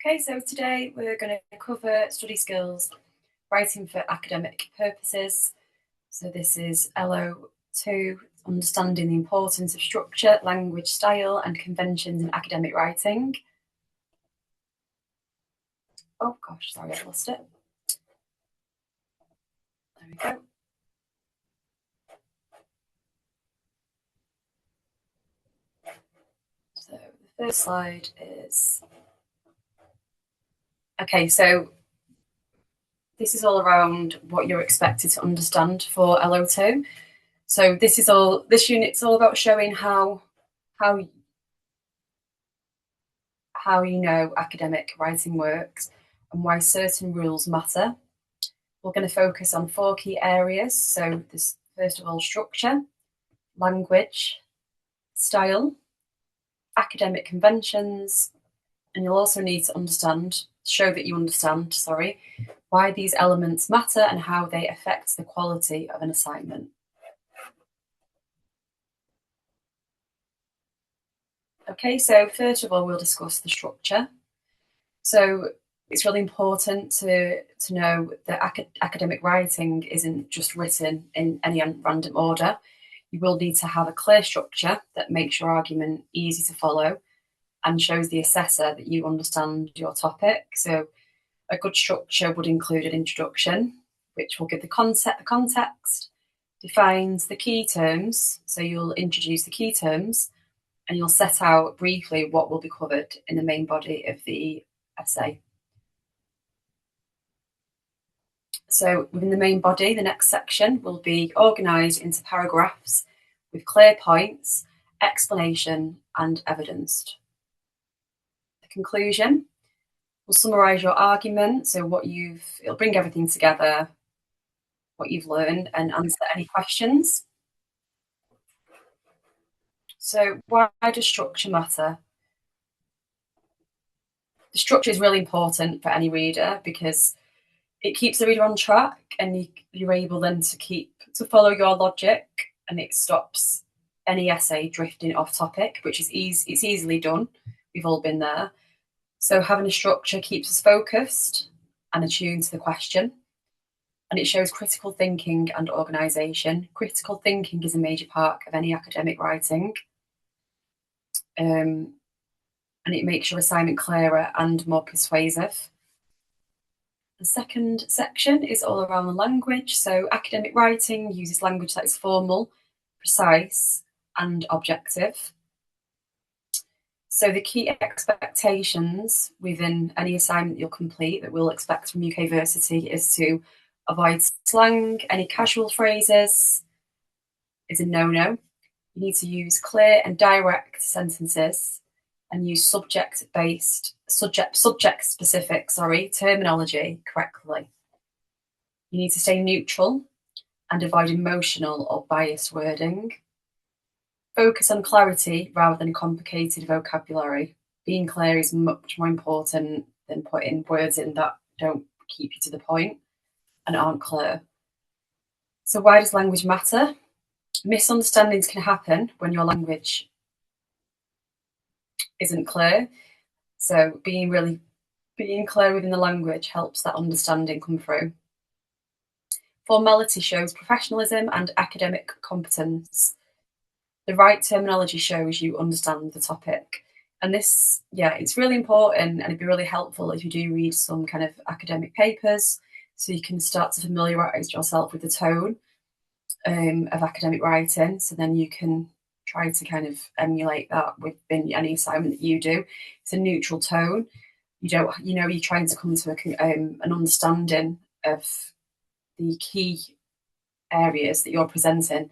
Okay, so today we're going to cover study skills, writing for academic purposes. So this is LO2, understanding the importance of structure, language, style, and conventions in academic writing. Oh gosh, sorry, I lost it. There we go. So the first slide is, okay, so this is all around what you're expected to understand for LO2. So this unit's all about showing how you know academic writing works and why certain rules matter. We're going to focus on 4 key areas. So this, first of all, structure, language, style, academic conventions, and you'll also need to show that you understand, why these elements matter and how they affect the quality of an assignment. Okay, so first of all, we'll discuss the structure. So it's really important to know that academic writing isn't just written in any random order. You will need to have a clear structure that makes your argument easy to follow and shows the assessor that you understand your topic. So a good structure would include an introduction, which will give the context, defines the key terms. So you'll introduce the key terms and you'll set out briefly what will be covered in the main body of the essay. So within the main body, the next section will be organised into paragraphs with clear points, explanation and evidenced. The conclusion will summarise your argument, so it'll bring everything together, what you've learned, and answer any questions. So why does structure matter? The structure is really important for any reader because it keeps the reader on track and you're able then to follow your logic, and it stops any essay drifting off topic, which is it's easily done. We've all been there. So having a structure keeps us focused and attuned to the question, and it shows critical thinking and organisation. Critical thinking is a major part of any academic writing, and it makes your assignment clearer and more persuasive. The second section is all around the language. So academic writing uses language that is formal, precise, and objective. So the key expectations within any assignment you'll complete that we'll expect from UKversity is to avoid slang, any casual phrases is a no-no. You need to use clear and direct sentences and use subject-specific terminology correctly. You need to stay neutral and avoid emotional or biased wording. Focus on clarity rather than complicated vocabulary. Being clear is much more important than putting words in that don't keep you to the point and aren't clear. So why does language matter? Misunderstandings can happen when your language isn't clear. So being clear within the language helps that understanding come through. Formality shows professionalism and academic competence. The right terminology shows you understand the topic. And this, it's really important, and it'd be really helpful if you do read some kind of academic papers, so you can start to familiarise yourself with the tone of academic writing. So then you can try to kind of emulate that within any assignment that you do. It's a neutral tone. You're trying to come to an understanding of the key areas that you're presenting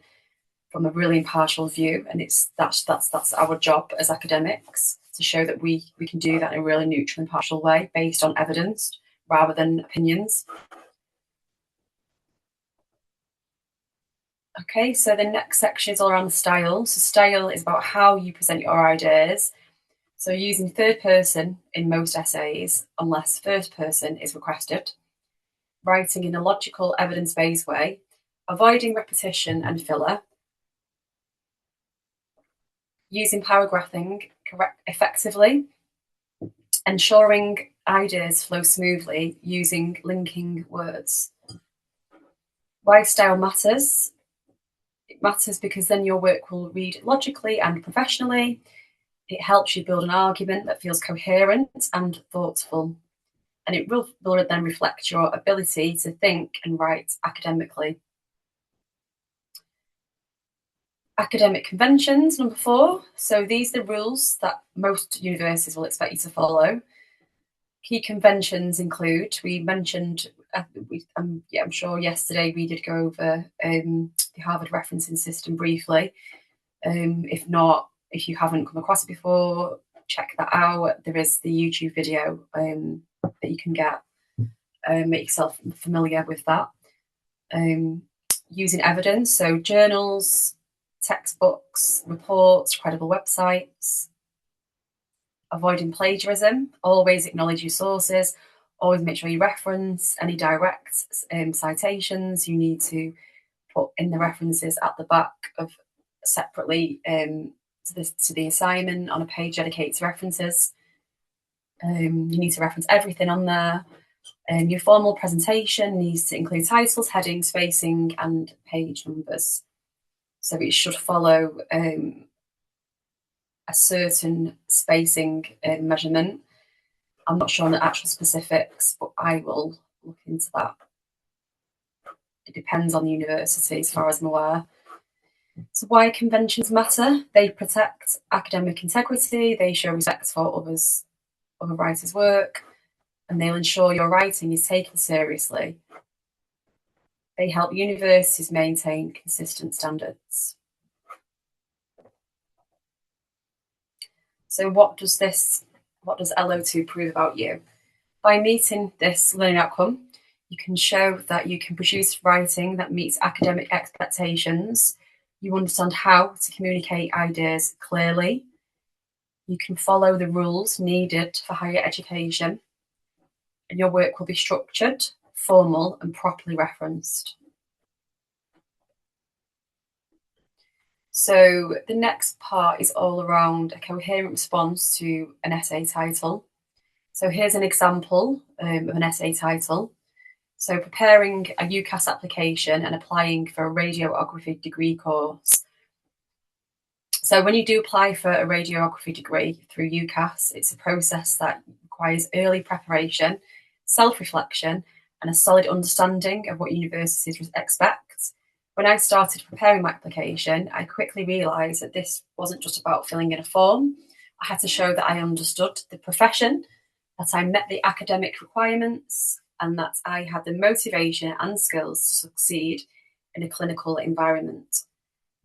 from a really impartial view, and that's our job as academics, to show that we can do that in a really neutral, impartial way based on evidence rather than opinions. Okay, so the next section is all around the style. So style is about how you present your ideas. So using third person in most essays, unless first person is requested. Writing in a logical, evidence-based way. Avoiding repetition and filler. Using paragraphing effectively. Ensuring ideas flow smoothly using linking words. Why style matters? It matters because then your work will read logically and professionally. It helps you build an argument that feels coherent and thoughtful. And it will then reflect your ability to think and write academically. Academic conventions, number 4. So these are the rules that most universities will expect you to follow. Key conventions include, we mentioned, I'm sure yesterday we did go over the Harvard referencing system briefly. If not, if you haven't come across it before, check that out. There is the YouTube video that you can get. Make yourself familiar with that. Using evidence, so journals, textbooks, reports, credible websites. Avoiding plagiarism, always acknowledge your sources, always make sure you reference any direct citations. You need to put in the references at the back of separately to the assignment on a page dedicated to references. You need to reference everything on there. Your formal presentation needs to include titles, headings, spacing, and page numbers. So it should follow a certain spacing measurement. I'm not sure on the actual specifics, but I will look into that. It depends on the university, as far as I'm aware. So why conventions matter? They protect academic integrity, they show respect for other writers' work, and they'll ensure your writing is taken seriously. They help universities maintain consistent standards. So what does LO2 prove about you? By meeting this learning outcome, you can show that you can produce writing that meets academic expectations. You understand how to communicate ideas clearly. You can follow the rules needed for higher education. And your work will be structured, formal, and properly referenced. So the next part is all around a coherent response to an essay title. So here's an example of an essay title. So preparing a UCAS application and applying for a radiography degree course. So when you do apply for a radiography degree through UCAS, it's a process that requires early preparation, self-reflection, and a solid understanding of what universities expect. When I started preparing my application, I quickly realised that this wasn't just about filling in a form. I had to show that I understood the profession, that I met the academic requirements, and that I had the motivation and skills to succeed in a clinical environment.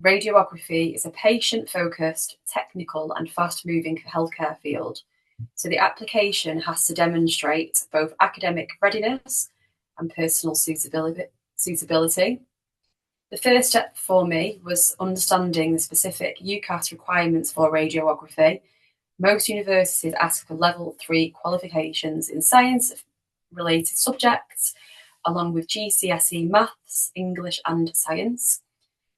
Radiography is a patient-focused, technical, and fast-moving healthcare field. So the application has to demonstrate both academic readiness and personal suitability. The first step for me was understanding the specific UCAS requirements for radiography. Most universities ask for level 3 qualifications in science-related subjects, along with GCSE maths, English, and science.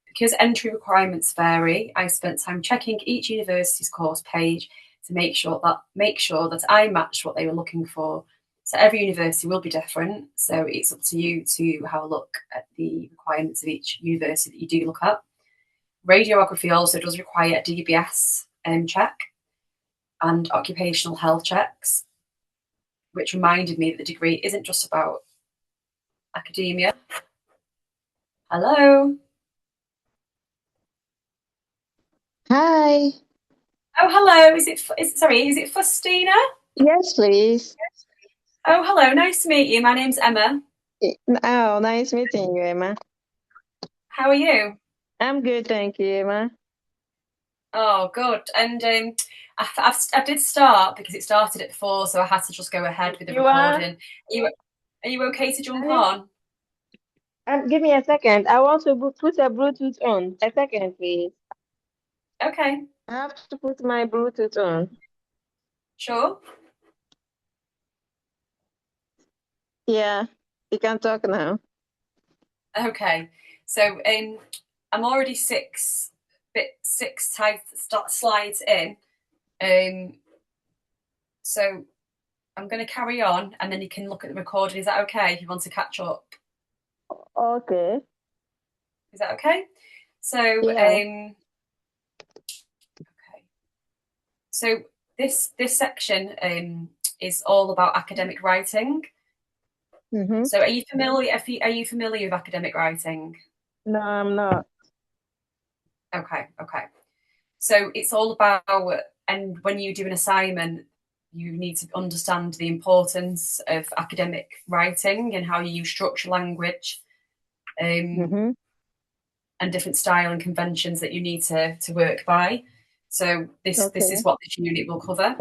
Because entry requirements vary, I spent time checking each university's course page to make sure that I matched what they were looking for. So every university will be different, so it's up to you to have a look at the requirements of each university that you do look at. Radiography also does require a DBS check and occupational health checks, which reminded me that the degree isn't just about academia. Hello. Hi. Oh, hello. Is it Faustina? Yes, please. Oh, hello. Nice to meet you. My name's Emma. Oh, nice meeting you, Emma. How are you? I'm good, thank you, Emma. Oh, good. And I did start because it started at 4, so I had to just go ahead with the recording. Are you okay to jump on? Give me a second. I want to put a Bluetooth on. A second, please. Okay. I have to put my Bluetooth on. Sure. Yeah, you can talk now. Okay. So I'm already six slides in. So I'm going to carry on, and then you can look at the recording. Is that okay if you want to catch up? Okay. Is that okay? So, Yeah. okay. So this section is all about academic writing. Mm-hmm. So, are you familiar? Are you familiar with academic writing? No, I'm not. Okay. So it's all about, and when you do an assignment, you need to understand the importance of academic writing and how you use structure, language, Mm-hmm. and different style and conventions that you need to work by. So this Okay. is what this unit will cover.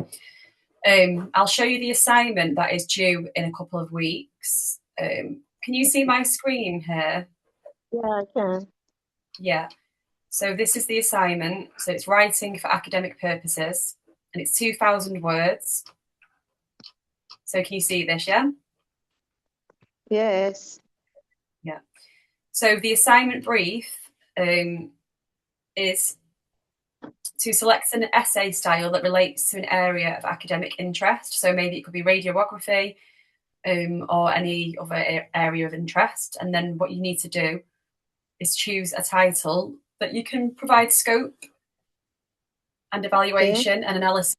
I'll show you the assignment that is due in a couple of weeks. Can you see my screen here? Yeah, I can. Yeah. So this is the assignment. So it's writing for academic purposes, and it's 2,000 words. So can you see this? Yeah. Yes. Yeah. So the assignment brief is to select an essay style that relates to an area of academic interest. So maybe it could be radiography, or any other area of interest. And then what you need to do is choose a title that you can provide scope and Okay. evaluation and analysis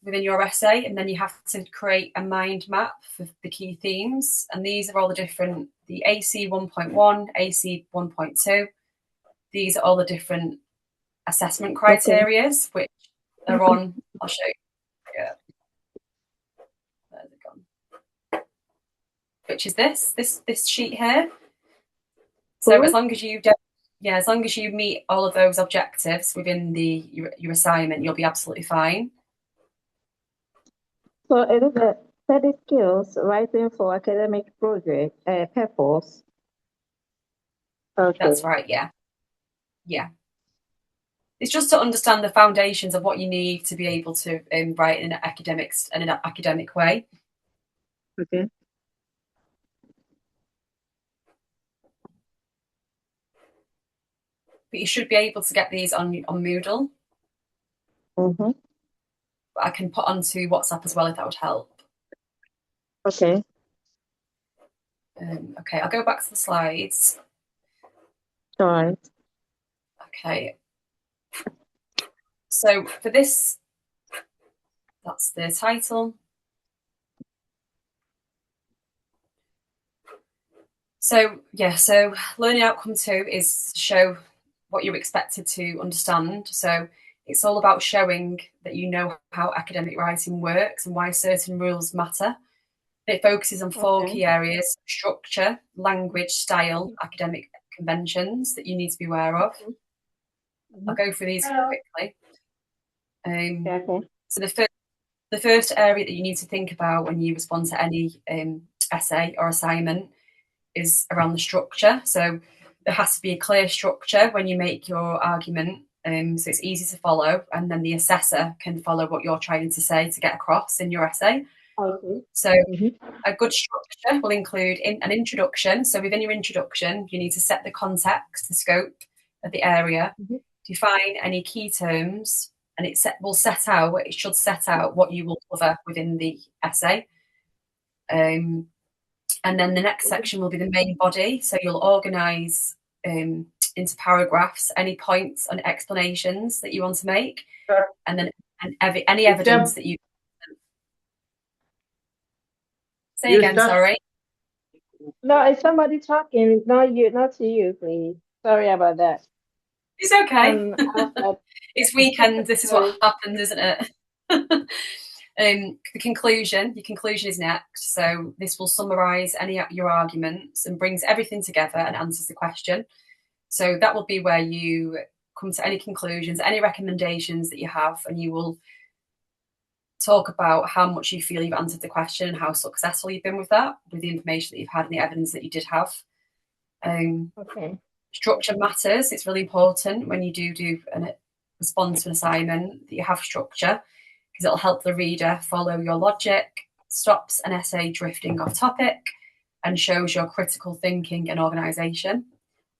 within your essay. And then you have to create a mind map for the key themes. And these are all the AC 1.1, AC 1.2. These are all the different assessment Okay. criteria, which are on, I'll show you. Yeah. Where's it gone? Which is this sheet here. So Cool. as long as you meet all of those objectives within your assignment, you'll be absolutely fine. So it is a study skills writing for academic project purpose. Okay. That's right. Yeah. It's just to understand the foundations of what you need to be able to write in an academic way. Okay. But you should be able to get these on Moodle. Mm-hmm. But I can put onto WhatsApp as well if that would help. Okay. Okay, I'll go back to the slides. All right. Okay. So for this, that's the title. So learning outcome 2 is to show what you're expected to understand. So it's all about showing that you know how academic writing works and why certain rules matter. It focuses on 4 Okay. key areas: structure, language, style, academic conventions that you need to be aware of. Mm-hmm. I'll go through these quickly. Okay. So the first area that you need to think about when you respond to any essay or assignment is around the structure. So there has to be a clear structure when you make your argument, so it's easy to follow, and then the assessor can follow what you're trying to say to get across in your essay. Okay. So Mm-hmm. a good structure will include an introduction. So within your introduction, you need to set the context, the scope of the area, Mm-hmm. define any key terms, and it should set out what you will cover within the essay. And then the next section will be the main body. So you'll organise into paragraphs any points and explanations that you want to make, and then any evidence that you say again. Sorry. No, it's somebody talking. Not you. Not to you, please. Sorry about that. It's okay. Outside. It's weekend. This is what Sorry. happens, isn't it? Your conclusion is next. So this will summarise your arguments and brings everything together and answers the question. So that will be where you come to any conclusions, any recommendations that you have, and you will talk about how much you feel you've answered the question and how successful you've been with that, with the information that you've had and the evidence that you did have. Okay. Structure matters. It's really important when you do a response to an assignment that you have structure, because it'll help the reader follow your logic, stops an essay drifting off topic, and shows your critical thinking and organisation.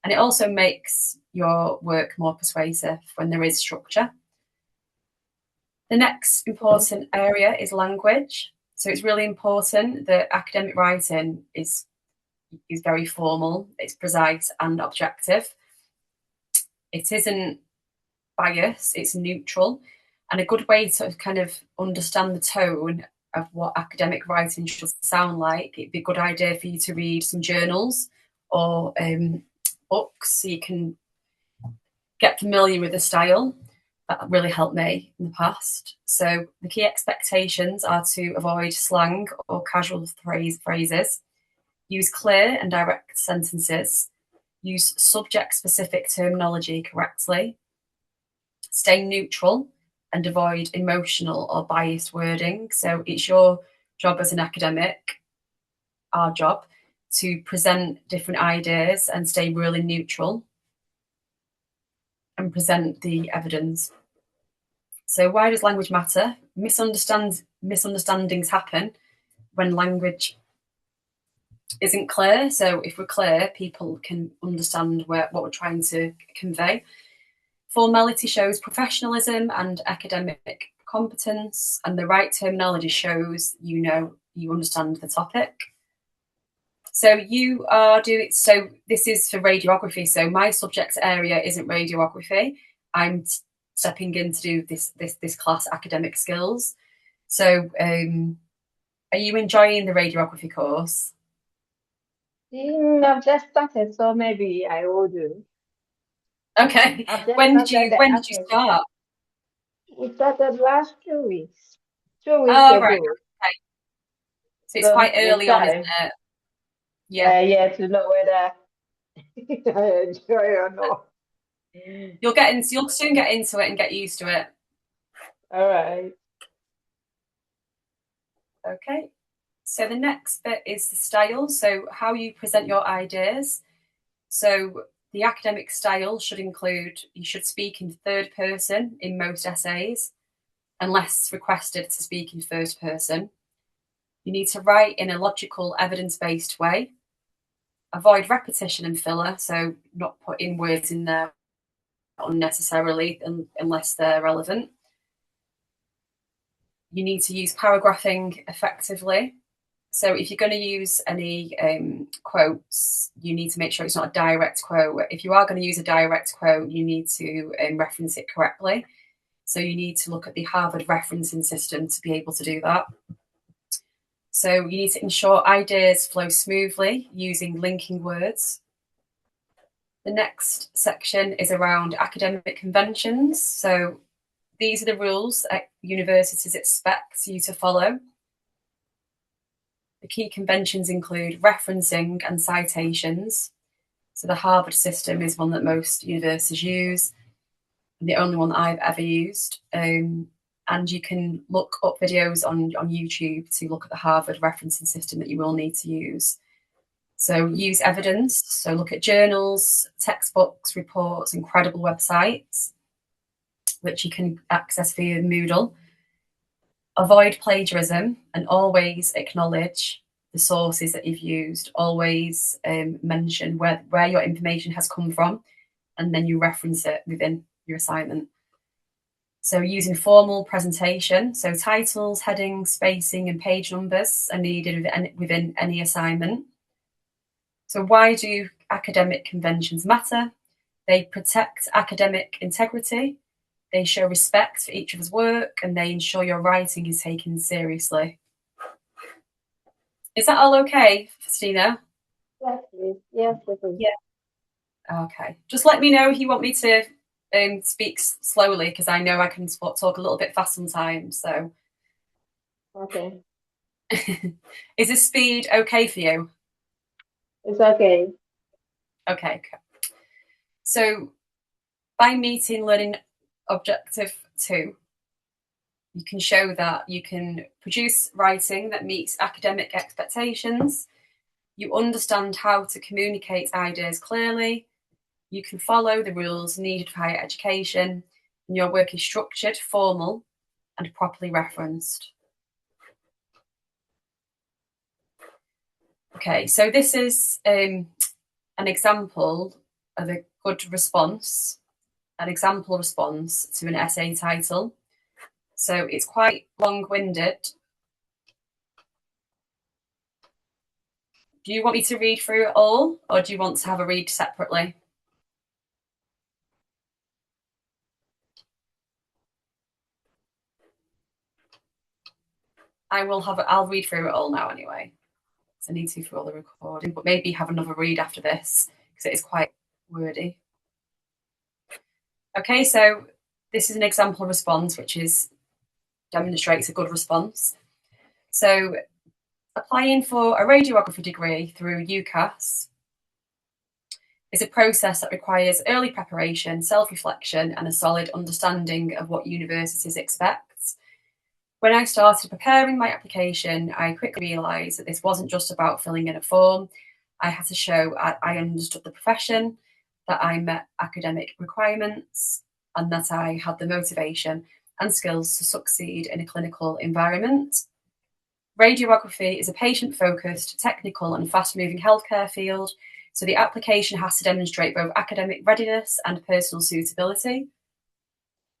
And it also makes your work more persuasive when there is structure. The next important area is language. So it's really important that academic writing is very formal, it's precise and objective. It isn't biased, it's neutral. And a good way to kind of understand the tone of what academic writing should sound like, it'd be a good idea for you to read some journals or books so you can get familiar with the style. That really helped me in the past. So the key expectations are to avoid slang or casual phrases, use clear and direct sentences, use subject-specific terminology correctly, stay neutral, and avoid emotional or biased wording. So it's your job as an academic, our job, to present different ideas and stay really neutral and present the evidence. So why does language matter? Misunderstandings happen when language isn't clear. So if we're clear, people can understand what we're trying to convey. Formality shows professionalism and academic competence, and the right terminology shows you understand the topic. So you are doing, so this is for radiography. So my subject area isn't radiography. I'm stepping in to do this class, academic skills. So are you enjoying the radiography course? I've just started, so maybe I will do. Okay. When did you start? We started last 2 weeks. 2 weeks Oh, ago. right. Okay. So it's So quite it's early on, isn't time. it? Yeah. Yeah, to know whether I enjoy or not. You'll soon get into it and get used to it. All right. Okay. So the next bit is the style. So how you present your ideas. So the academic style should include, you should speak in third person in most essays, unless requested to speak in first person. You need to write in a logical, evidence-based way. Avoid repetition and filler, so not putting words in there unnecessarily unless they're relevant. You need to use paragraphing effectively. So if you're going to use any quotes, you need to make sure it's not a direct quote. If you are going to use a direct quote, you need to reference it correctly. So you need to look at the Harvard referencing system to be able to do that. So you need to ensure ideas flow smoothly using linking words. The next section is around academic conventions. So these are the rules that universities expect you to follow. The key conventions include referencing and citations. So the Harvard system is one that most universities use, and the only one that I've ever used. And you can look up videos on YouTube to look at the Harvard referencing system that you will need to use. So use evidence. So look at journals, textbooks, reports, and credible websites, which you can access via Moodle. Avoid plagiarism and always acknowledge the sources that you've used. Always mention where your information has come from, and then you reference it within your assignment. So using formal presentation, so titles, headings, spacing, and page numbers are needed within any assignment. So why do academic conventions matter? They protect academic integrity, they show respect for each other's work, and they ensure your writing is taken seriously. Is that all okay, Festina? Yes, please. Yes, please. Yeah. Okay. Just let me know if you want me to speak slowly, because I know I can talk a little bit fast sometimes. So. Okay. Is the speed okay for you? It's okay. Okay. So by meeting learning objective 2, you can show that you can produce writing that meets academic expectations, you understand how to communicate ideas clearly, you can follow the rules needed for higher education, and your work is structured, formal, and properly referenced. Okay, so this is an example of a good response, an example response to an essay title. So it's quite long-winded, Do you want me to read through it all, or do you want to have a read separately? I'll read through it all now anyway. I need to for all the recording, but maybe have another read after this because it is quite wordy. Okay, so this is an example response which demonstrates a good response. So applying for a radiography degree through UCAS is a process that requires early preparation, self-reflection, and a solid understanding of what universities expect. When I started preparing my application, I quickly realised that this wasn't just about filling in a form. I had to show I understood the profession, that I met academic requirements, and that I had the motivation and skills to succeed in a clinical environment. Radiography is a patient-focused, technical, and fast-moving healthcare field, so the application has to demonstrate both academic readiness and personal suitability.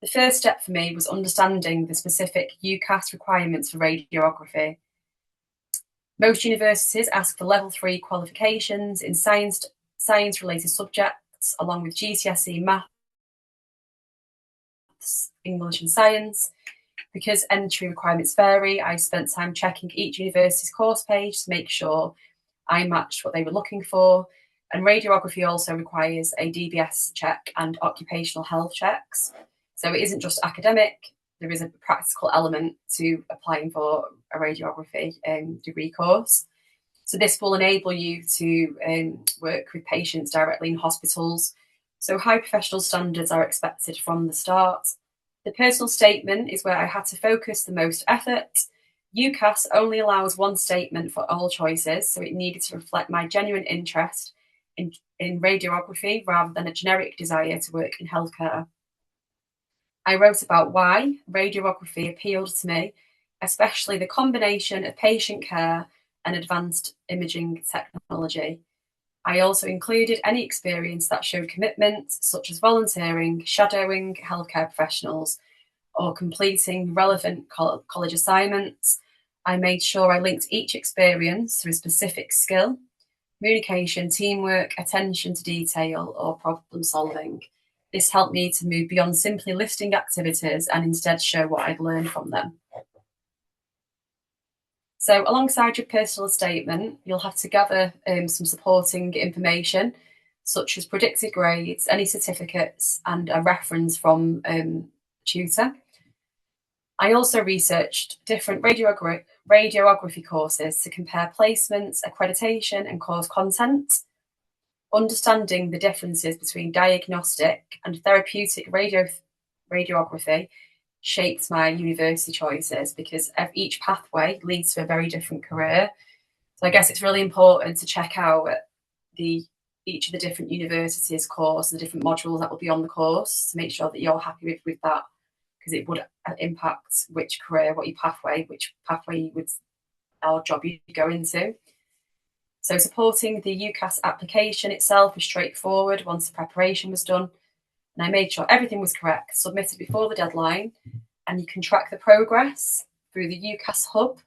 The first step for me was understanding the specific UCAS requirements for radiography. Most universities ask for level 3 qualifications in science-related subjects, along with GCSE maths, English and science. Because entry requirements vary, I spent time checking each university's course page to make sure I matched what they were looking for. And radiography also requires a DBS check and occupational health checks. So it isn't just academic, there is a practical element to applying for a radiography degree course. So this will enable you to work with patients directly in hospitals. So high professional standards are expected from the start. The personal statement is where I had to focus the most effort. UCAS only allows one statement for all choices, so it needed to reflect my genuine interest in radiography rather than a generic desire to work in healthcare. I wrote about why radiography appealed to me, especially the combination of patient care and advanced imaging technology. I also included any experience that showed commitment, such as volunteering, shadowing healthcare professionals, or completing relevant college assignments. I made sure I linked each experience to a specific skill: communication, teamwork, attention to detail, or problem solving. This helped me to move beyond simply listing activities and instead show what I'd learned from them. So alongside your personal statement, you'll have to gather some supporting information, such as predicted grades, any certificates, and a reference from tutor. I also researched different radiography courses to compare placements, accreditation, and course content. Understanding the differences between diagnostic and therapeutic radiography shaped my university choices because each pathway leads to a very different career. So I guess it's really important to check out each of the different universities' course, the different modules that will be on the course, to make sure that you're happy with that, because it would impact which pathway you would or job you go into. So supporting the UCAS application itself was straightforward once the preparation was done. And I made sure everything was correct, submitted before the deadline, and you can track the progress through the UCAS hub.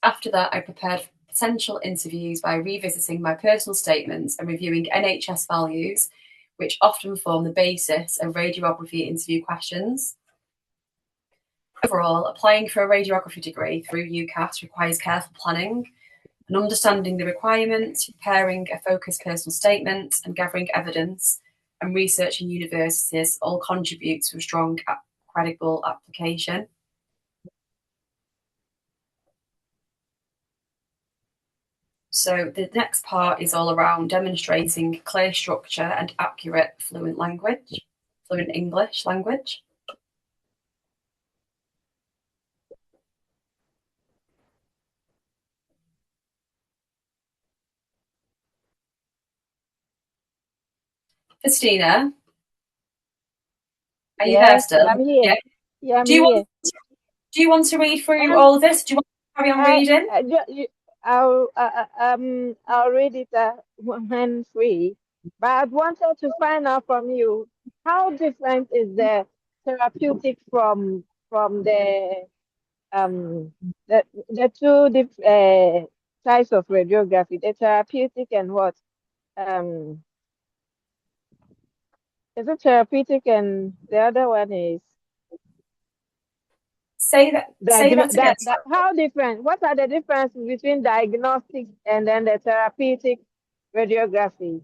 After that, I prepared potential interviews by revisiting my personal statements and reviewing NHS values, which often form the basis of radiography interview questions. Overall, applying for a radiography degree through UCAS requires careful planning and understanding the requirements, preparing a focused personal statement, and gathering evidence and researching universities all contribute to a strong, credible application. So the next part is all around demonstrating clear structure and accurate fluent English language. Christina, are you there still? I'm here. Yeah. Yeah, I'm Do you here. want to read through all of this? Do you want to carry on reading? I'll read it when free. But I wanted to find out from you, how different is the therapeutic from the two types of radiography, the therapeutic and what? Is it therapeutic and the other one is Say that again. how different? What are the differences between diagnostics and then the therapeutic radiography?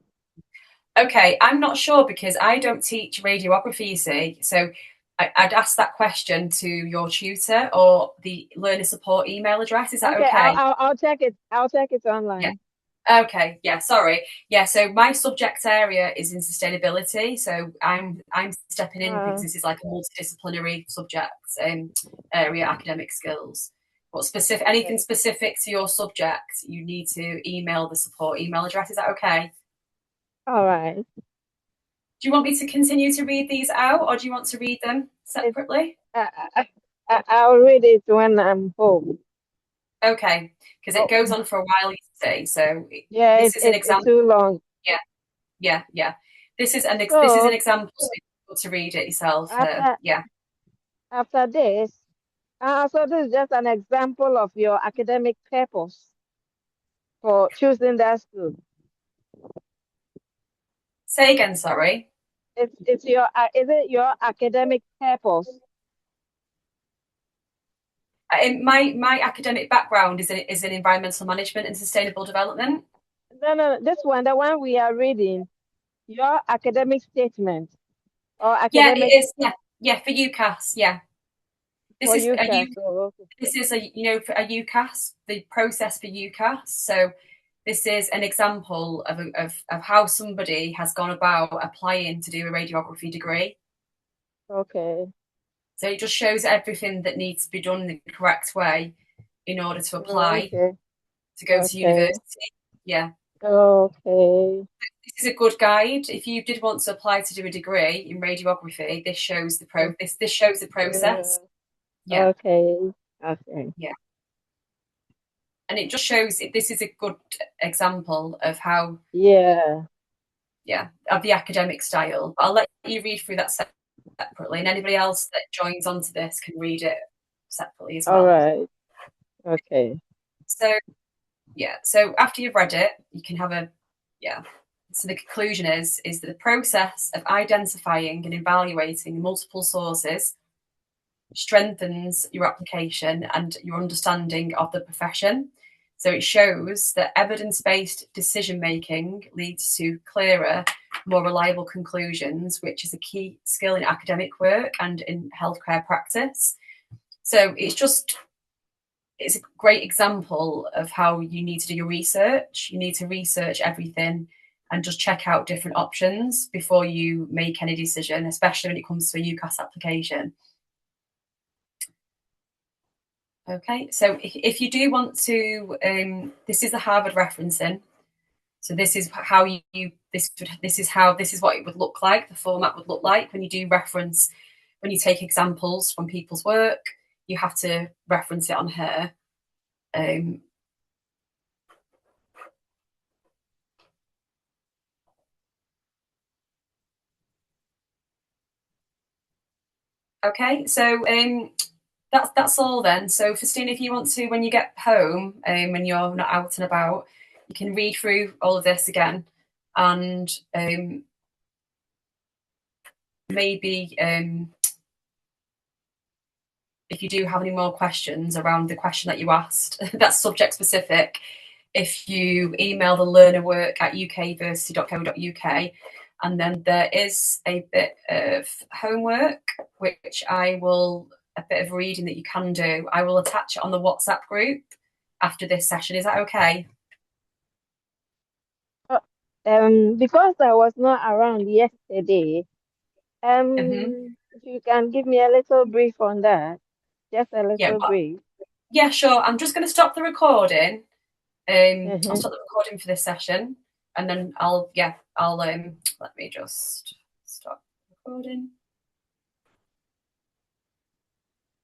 Okay, I'm not sure because I don't teach radiography, you see. So I'd ask that question to your tutor or the learner support email address. Is that Okay, okay? I'll check it. I'll check it Yeah. online. Okay. Yeah. Sorry. Yeah. So my subject area is in sustainability. So I'm stepping in because this is like a multidisciplinary subject area, academic skills. But anything Okay. specific to your subject, you need to email the support email address. Is that okay? All right. Do you want me to continue to read these out, or do you want to read them It, separately? I'll read it when I'm home. Okay, because it goes Oh, on for a while, you see. So yeah, this is an it's example. too long. Yeah, yeah. This is an So example, so you're able to read it yourself. after Yeah, after this, so this is just an example of your academic purpose for choosing that school. say again. Sorry. It's your is it your academic purpose? My academic background is in environmental management and sustainable development. No, this one, the one we are reading, your academic statement or Yeah, it academic is. Yeah, for UCAS. Yeah, this for is you, a class. So, okay. this is for a UCAS, the process for UCAS. So this is an example of how somebody has gone about applying to do a radiography degree. Okay. So it just shows everything that needs to be done in the correct way in order to apply Okay. to go to Okay. university. Yeah. Okay. This is a good guide. If you did want to apply to do a degree in radiography, this shows this shows the process. Yeah. Okay. Okay. Yeah. And it just shows this is a good example of how Yeah. of the academic style. But I'll let you read through that separately, and anybody else that joins onto this can read it separately as All well. right. Okay. So so after you've read it, you can have a So the conclusion is that the process of identifying and evaluating multiple sources strengthens your application and your understanding of the profession. So it shows that evidence-based decision making leads to clearer, more reliable conclusions, which is a key skill in academic work and in healthcare practice. So it's a great example of how you need to do your research. You need to research everything and just check out different options before you make any decision, especially when it comes to a UCAS application. Okay, so if you do want to, this is the Harvard referencing. So this is how this is what it would look like. The format would look like when you do reference, when you take examples from people's work, you have to reference it on here. Okay, so that's all then. So, Christine, if you want to, when you get home, when you're not out and about, you can read through all of this again, and maybe if you do have any more questions around the question that you asked, that's subject specific. If you email the learnerwork at ukversity.co.uk, and then there is a bit of homework, which a bit of reading that you can do. I will attach it on the WhatsApp group after this session. Is that okay? Because I was not around yesterday, Mm-hmm. if you can give me a little brief on that, just a Yeah, little brief. yeah, sure. I'm just going to stop the recording. I'll Uh-huh. stop the recording for this session, and then I'll let me just stop recording.